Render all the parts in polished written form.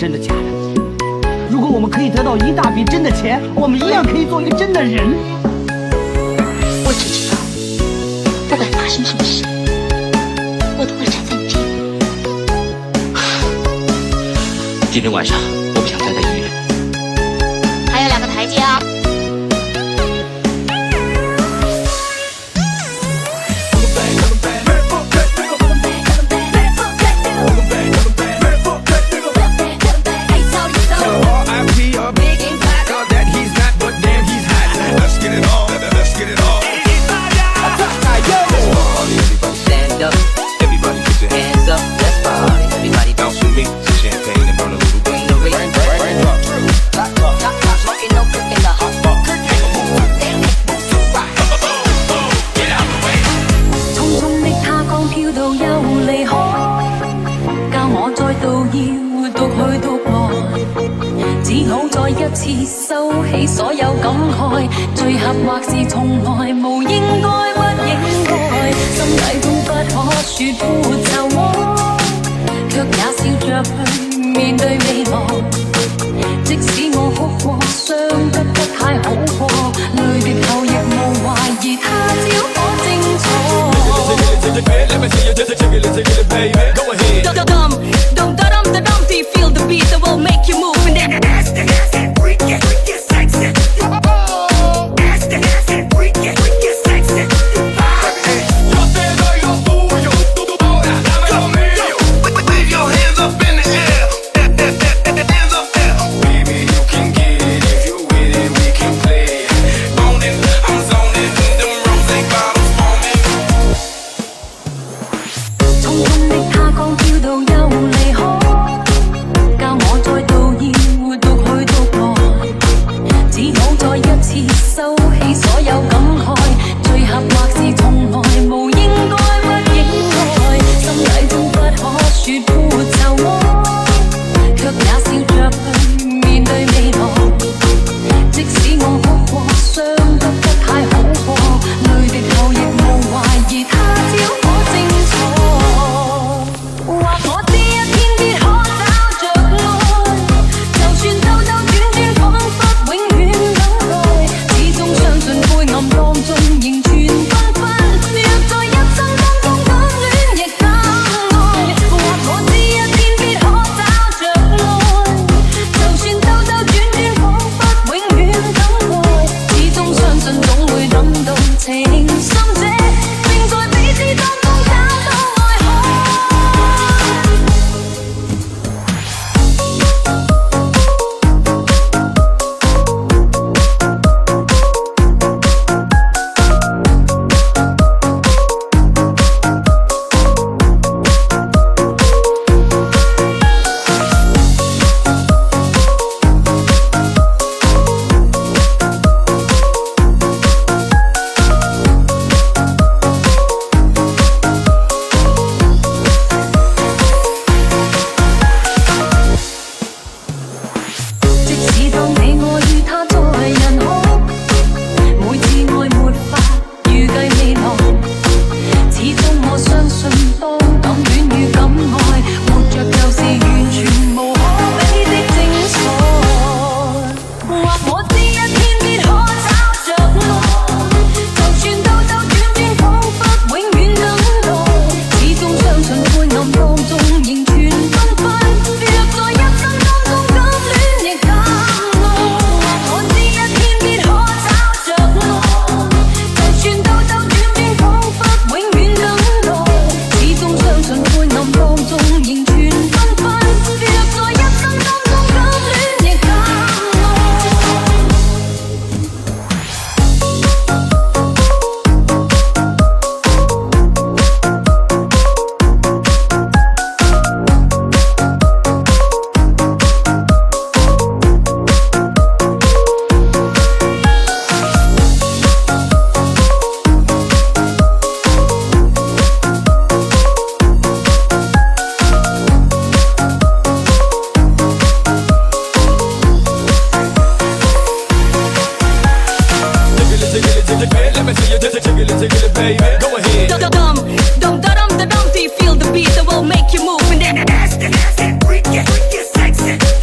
真的假的。如果我们可以得到一大笔真的钱，我们一样可以做一个真的人。我只知道，不管发生什么事，我都会站在你这边。今天晚上我不想待在医院。还有2个台阶啊！收起所有感慨，聚合或是從來無應該不應該，心底中不可說苦就愛，卻也笑着去面對未來。即使我哭過，傷得不太好過，淚滴後亦無懷疑他朝可精彩。Do you feel the beat that will make you move and then ask the freak it, sexy. Ask the freak it, sexy. Yo te doy lo tuyo, ahora dame lo mío. Wave your hands up in the air, hands up there. Baby, you can get it if you with it, we can play. Boning, I'm zoning, them rose bottles foaming. 匆匆的他剛飄到又離開。收起所有感慨，聚合或是從來無應該不應該，心底中不可說苦就愛，卻也笑着去面對未來。即使我哭過，傷得不太好過，淚滴後亦無懷疑他朝可精彩。或我知一天必可找着愛，就算兜兜轉轉，彷彿永遠等待。相信灰暗當中仍存繽紛，若在一生當中感戀亦更愛。或我知一天必可找着愛，就算兜兜轉轉，彷彿永遠等待。始終相信總會等到情深者，並在彼此當中找到愛海。Do you feel the beat that will make you move and then ask the freak it, sexy.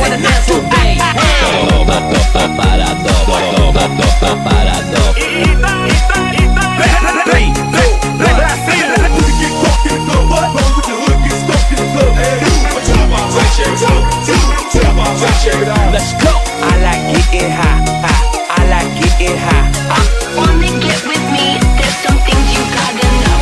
wanna dance all day. Let's go. I like getting high, high. I like getting high. Wanna get with me? There's some things you gotta know.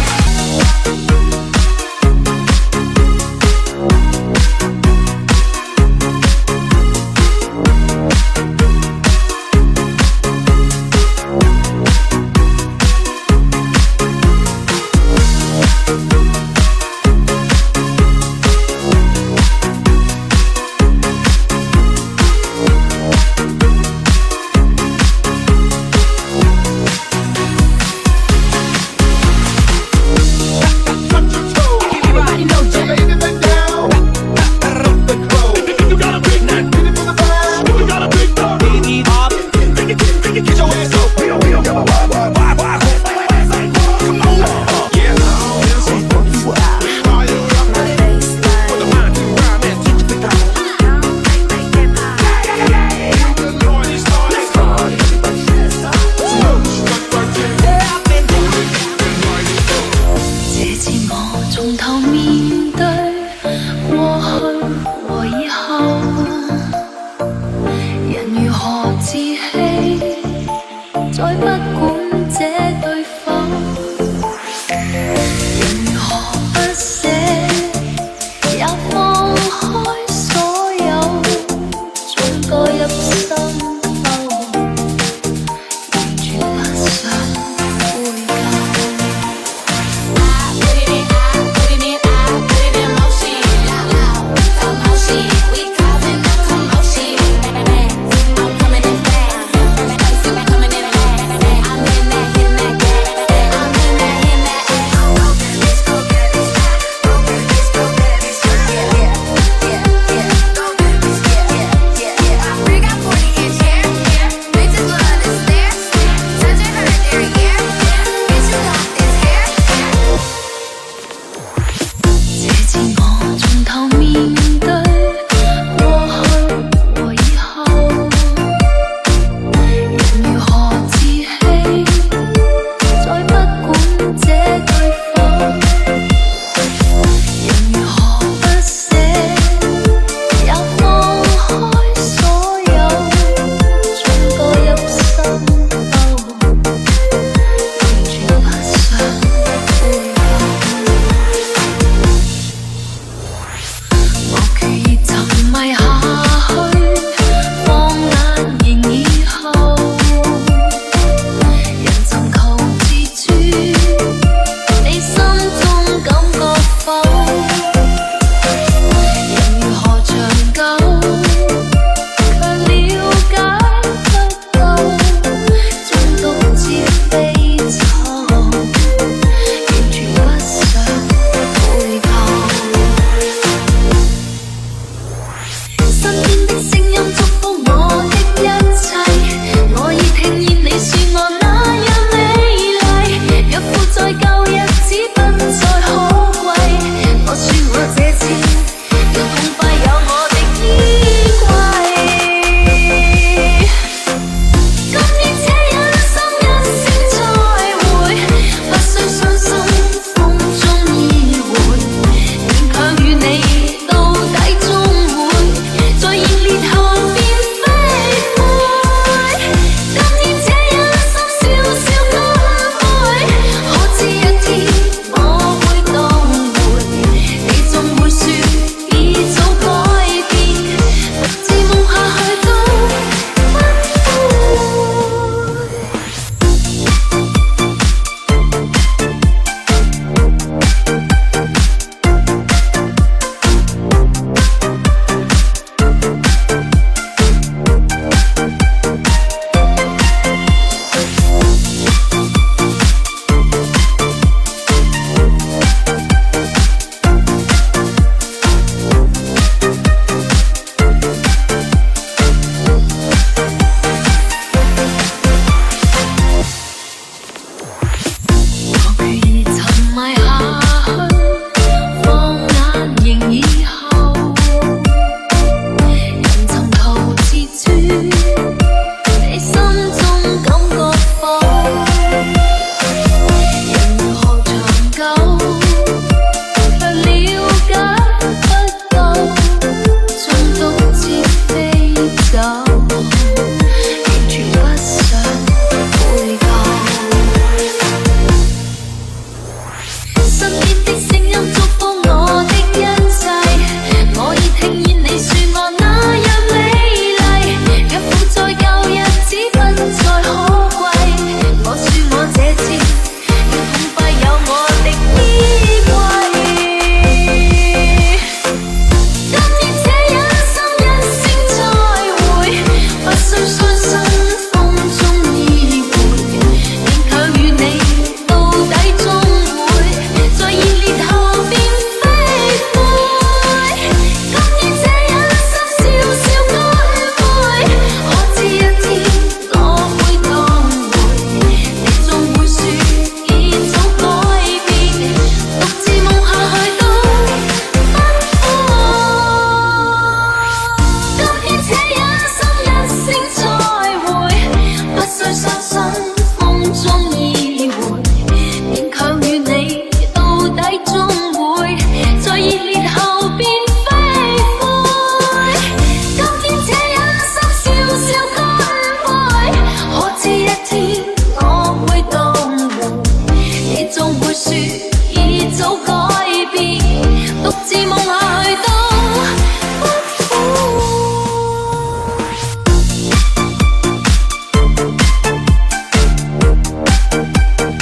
你終會在熱烈後變飛灰。今天這一生笑笑乾杯，可知一天我會當回，你總會說已早該。